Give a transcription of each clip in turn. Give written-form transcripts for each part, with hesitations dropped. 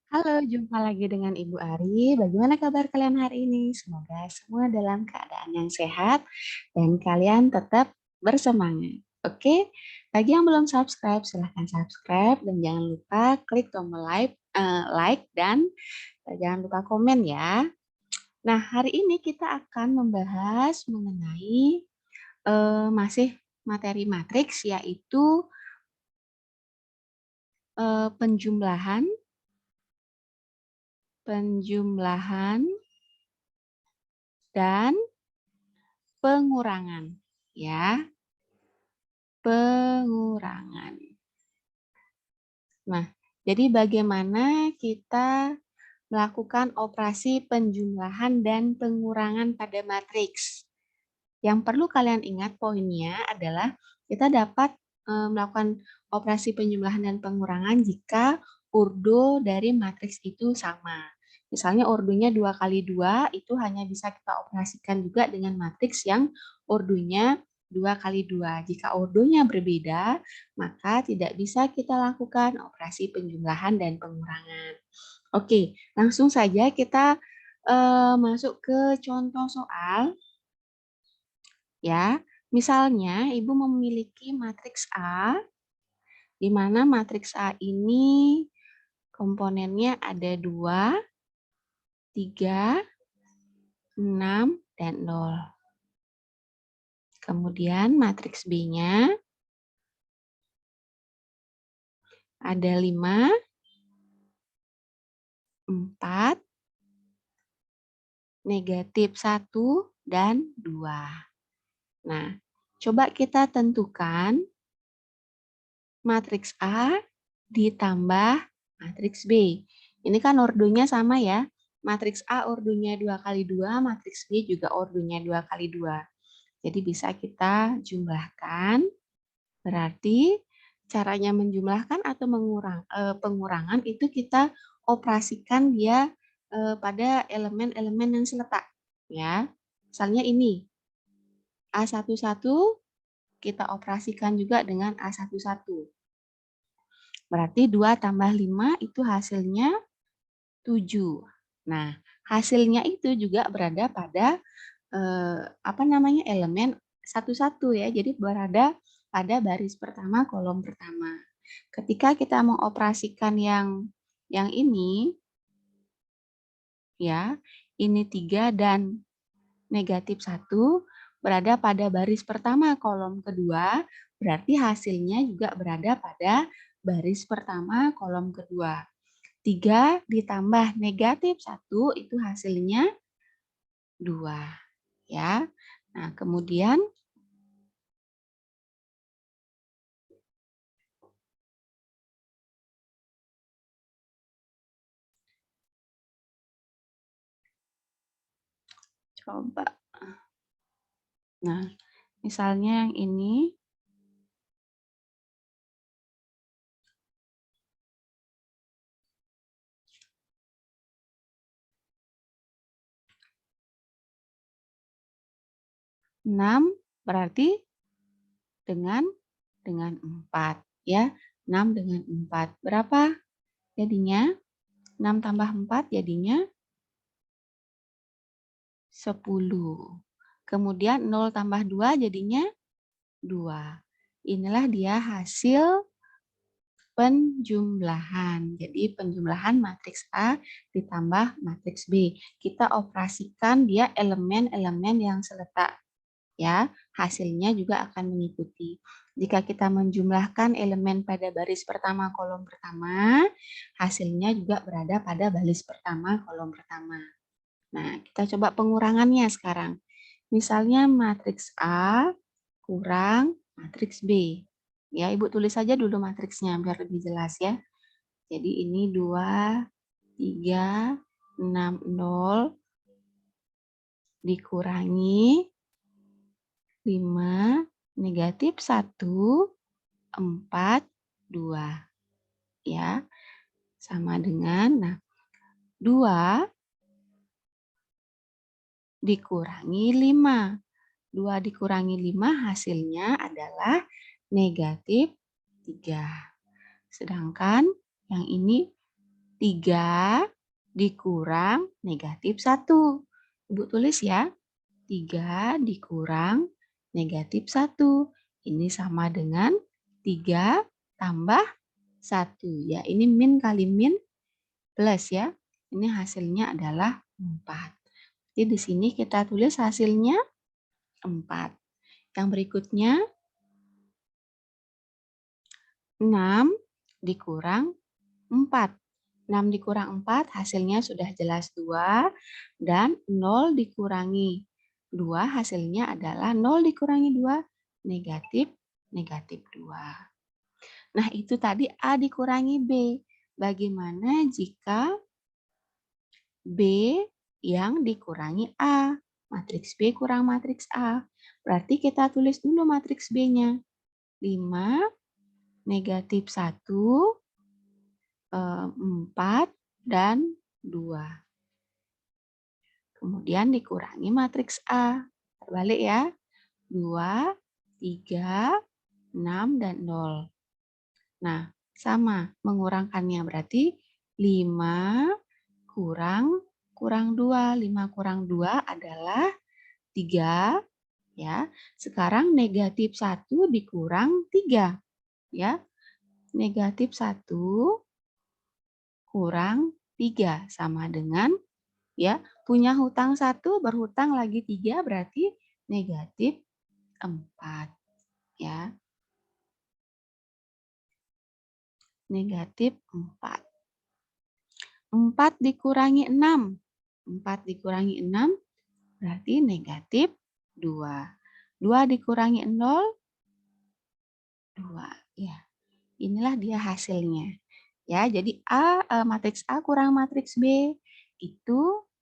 Halo, jumpa lagi dengan Ibu Ari. Bagaimana kabar kalian hari ini? Semoga semua dalam keadaan yang sehat dan kalian tetap bersemangat. Oke, bagi yang belum subscribe, silahkan subscribe dan jangan lupa klik tombol like dan jangan lupa komen ya. Nah, hari ini kita akan membahas mengenai masih materi matriks yaitu penjumlahan, penjumlahan dan pengurangan ya, pengurangan. Nah, jadi bagaimana kita melakukan operasi penjumlahan dan pengurangan pada matriks? Yang perlu kalian ingat poinnya adalah kita dapat melakukan operasi penjumlahan dan pengurangan jika urdo dari matriks itu sama. Misalnya ordonya 2 kali 2 itu hanya bisa kita operasikan juga dengan matriks yang ordonya 2 kali 2. Jika ordonya berbeda, maka tidak bisa kita lakukan operasi penjumlahan dan pengurangan. Oke, langsung saja kita masuk ke contoh soal. Ya, misalnya Ibu memiliki matriks A, di mana matriks A ini komponennya ada 2, 3, 6, dan 0. Kemudian matriks B-nya ada 5, 4, negatif 1, dan 2. Nah, coba kita tentukan matriks A ditambah matriks B. Ini kan ordonya sama ya. Matriks A ordonya 2 kali 2, matriks B juga ordonya 2 kali 2. Jadi bisa kita jumlahkan. Berarti caranya menjumlahkan atau pengurangan itu kita operasikan dia pada elemen-elemen yang seletak. Ya. Misalnya ini, A11 kita operasikan juga dengan A11. Berarti 2 tambah 5 itu hasilnya 7. Nah, hasilnya itu juga berada pada elemen 11 ya. Jadi berada pada baris pertama, kolom pertama. Ketika kita mengoperasikan yang ini ya, ini 3 dan negatif 1 berada pada baris pertama, kolom kedua, berarti hasilnya juga berada pada baris pertama, kolom kedua. 3 ditambah negatif 1 itu hasilnya 2. Ya. Nah, kemudian coba. Nah, misalnya yang ini enam berarti dengan 4 ya. 6 dengan 4 berapa jadinya? 6 tambah 4 jadinya 10. Kemudian 0 tambah 2 jadinya 2. Inilah dia hasil penjumlahan. Jadi penjumlahan matriks A ditambah matriks B. Kita operasikan dia elemen-elemen yang seletak. Ya, hasilnya juga akan mengikuti. Jika kita menjumlahkan elemen pada baris pertama, kolom pertama, hasilnya juga berada pada baris pertama, kolom pertama. Nah, kita coba pengurangannya sekarang. Misalnya matriks A kurang matriks B. Ya, Ibu tulis saja dulu matriksnya biar lebih jelas ya. Jadi ini 2, 3, 6, 0 dikurangi 5, negatif 1, 4, 2. Ya, sama dengan, 2 dikurangi 5. 2 dikurangi 5 hasilnya adalah negatif 3. Sedangkan yang ini 3 dikurang negatif 1. Ibu tulis ya. 3 dikurang negatif 1. Ini sama dengan 3 tambah 1. Ya, ini min kali min plus ya. Ini hasilnya adalah 4. Jadi di sini kita tulis hasilnya 4. Yang berikutnya 6 dikurang 4. 6 dikurang 4 hasilnya sudah jelas 2 dan 0 dikurangi 2 hasilnya adalah 0 dikurangi 2 negatif 2. Nah, itu tadi A dikurangi B. Bagaimana jika B yang dikurangi A? Matriks B kurang matriks A. Berarti kita tulis dulu matriks B-nya. 5, negatif 1, 4, dan 2. Kemudian dikurangi matriks A. Terbalik ya. 2, 3, 6, dan 0. Nah, sama mengurangkannya berarti 5 kurang 2. 5 kurang 2 adalah 3 ya. Sekarang negatif 1 dikurang 3 ya. Negatif 1 kurang 3 sama dengan ya, punya hutang 1 berhutang lagi 3 berarti negatif 4 ya. Negatif 4. 4 dikurangi 6. 4 dikurangi 6 berarti negatif 2. 2 dikurangi 0, 2. Ya, inilah dia hasilnya. Ya, jadi matriks A kurang matriks B itu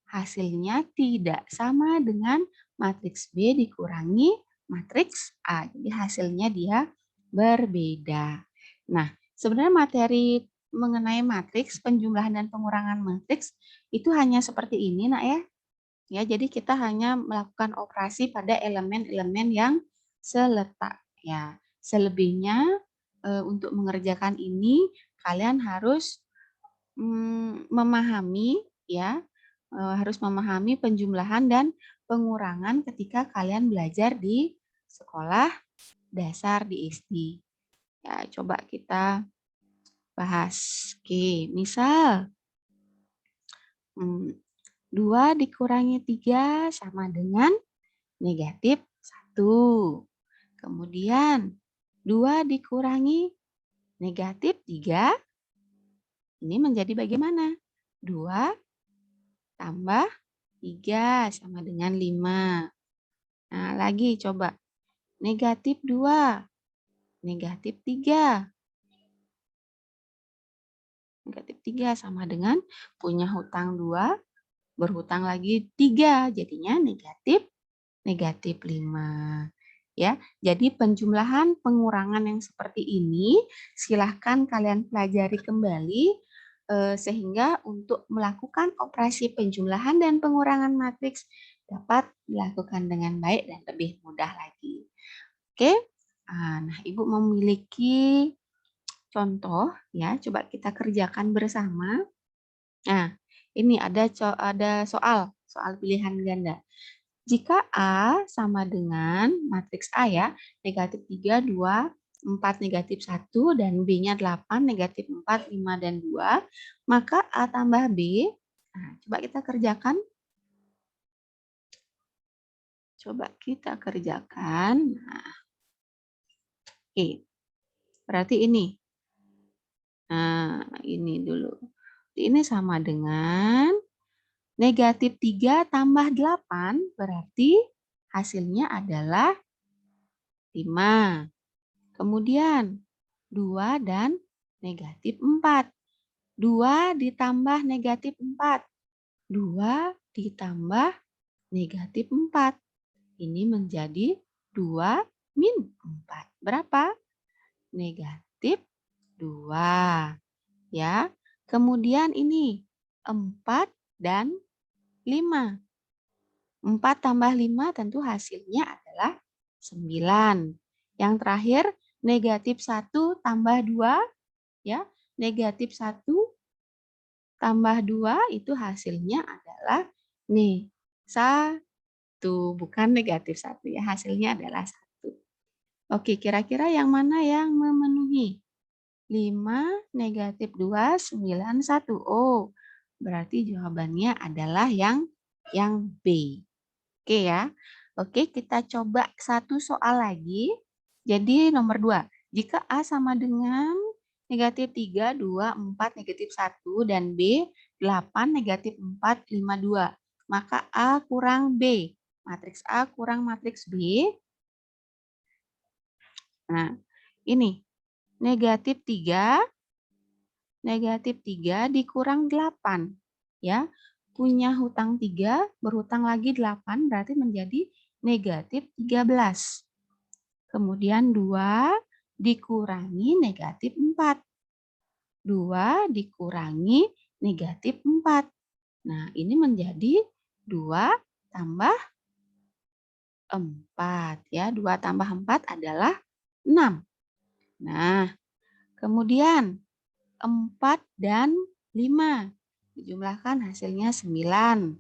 hasilnya tidak sama dengan matriks B dikurangi matriks A. Jadi hasilnya dia berbeda. Nah, sebenarnya materi mengenai matriks, penjumlahan dan pengurangan matriks itu hanya seperti ini, Nak ya. Ya, jadi kita hanya melakukan operasi pada elemen-elemen yang seletak ya. Selebihnya untuk mengerjakan ini kalian harus memahami ya, harus memahami penjumlahan dan pengurangan ketika kalian belajar di sekolah dasar di SD. Ya, coba kita bahas. Oke, misal 2 dikurangi 3 sama dengan negatif 1. Kemudian 2 dikurangi negatif 3, ini menjadi bagaimana? 2 tambah 3 sama dengan 5. Nah, lagi coba. Negatif 2, negatif 3. Negatif 3 sama dengan punya hutang 2, berhutang lagi 3. Jadinya negatif 5. Ya, jadi penjumlahan pengurangan yang seperti ini silahkan kalian pelajari kembali sehingga untuk melakukan operasi penjumlahan dan pengurangan matriks dapat dilakukan dengan baik dan lebih mudah lagi. Oke, nah Ibu memiliki contoh ya, coba kita kerjakan bersama. Nah, ini ada soal pilihan ganda. Jika A sama dengan matriks A ya, negatif 3, 2, 4, negatif 1, dan B-nya 8, negatif 4, 5, dan 2, maka A tambah B, nah, coba kita kerjakan. Coba kita kerjakan. Nah, oke, berarti ini. Nah, ini dulu. Ini sama dengan negatif 3 tambah 8 berarti hasilnya adalah 5. Kemudian 2 dan negatif 4. 2 ditambah negatif 4. 2 ditambah negatif 4. Ini menjadi 2 min 4. Berapa? Negatif 2. Ya. Kemudian ini 4 dan 5. 4 tambah 5 tentu hasilnya adalah 9. Yang terakhir negatif 1 tambah 2 ya. Negatif 1 tambah 2 itu hasilnya adalah nih 1, bukan negatif 1 ya, hasilnya adalah 1. Oke, kira-kira yang mana yang memenuhi? 5, negatif 2, 9, 1. Oh, berarti jawabannya adalah yang B. Oke ya. Oke, kita coba satu soal lagi. Jadi nomor 2. Jika A sama dengan negatif 3, 2, 4, negatif 1, dan B 8, negatif 4, 5, 2. Maka A kurang B. Matriks A kurang matriks B. Nah, ini negatif 3 dikurang 8. Ya, punya hutang 3, berhutang lagi 8, berarti menjadi negatif 13. Kemudian 2 dikurangi negatif 4. 2 dikurangi negatif 4. Nah, ini menjadi 2 tambah 4. Ya, 2 tambah 4 adalah 6. Nah, kemudian 4 dan 5. Dijumlahkan hasilnya 9.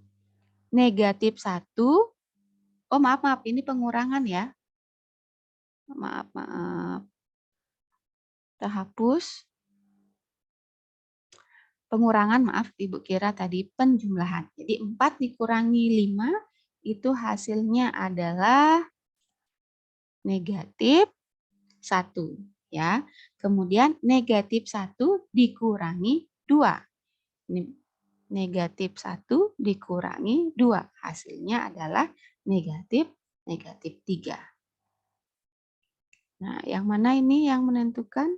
Negatif 1. Oh, maaf. Ini pengurangan ya. Maaf. Kita hapus. Pengurangan, maaf. Ibu kira tadi penjumlahan. Jadi 4 dikurangi 5 itu hasilnya adalah negatif 1. Ya. Kemudian negatif 1 dikurangi 2. Ini negatif 1 dikurangi 2. Hasilnya adalah negatif 3. Nah, yang mana ini yang menentukan?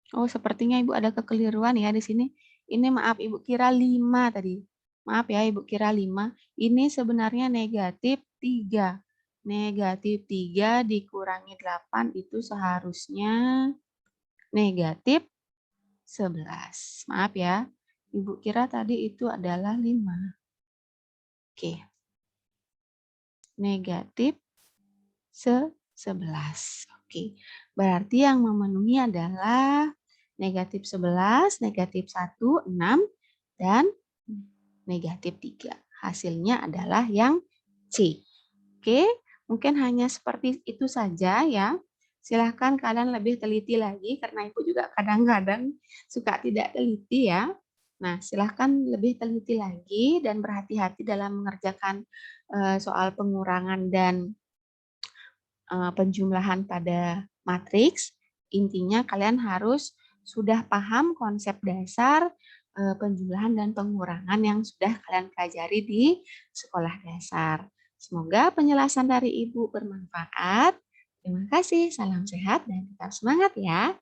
Oh, sepertinya Ibu ada kekeliruan ya di sini. Ini maaf, Ibu kira 5 tadi. Maaf ya, Ibu kira 5. Ini sebenarnya negatif 3. Negatif 3 dikurangi 8 itu seharusnya negatif 11. Maaf ya, Ibu kira tadi itu adalah 5. Oke. Negatif 11. Oke. Berarti yang memenuhi adalah negatif 11, negatif 1, 6, dan negatif 3. Hasilnya adalah yang C. Oke, mungkin hanya seperti itu saja ya. Silahkan kalian lebih teliti lagi, karena Ibu juga kadang-kadang suka tidak teliti ya. Nah, silahkan lebih teliti lagi dan berhati-hati dalam mengerjakan soal pengurangan dan penjumlahan pada matriks. Intinya kalian harus sudah paham konsep dasar penjumlahan dan pengurangan yang sudah kalian pelajari di sekolah dasar. Semoga penjelasan dari Ibu bermanfaat. Terima kasih, salam sehat dan tetap semangat ya.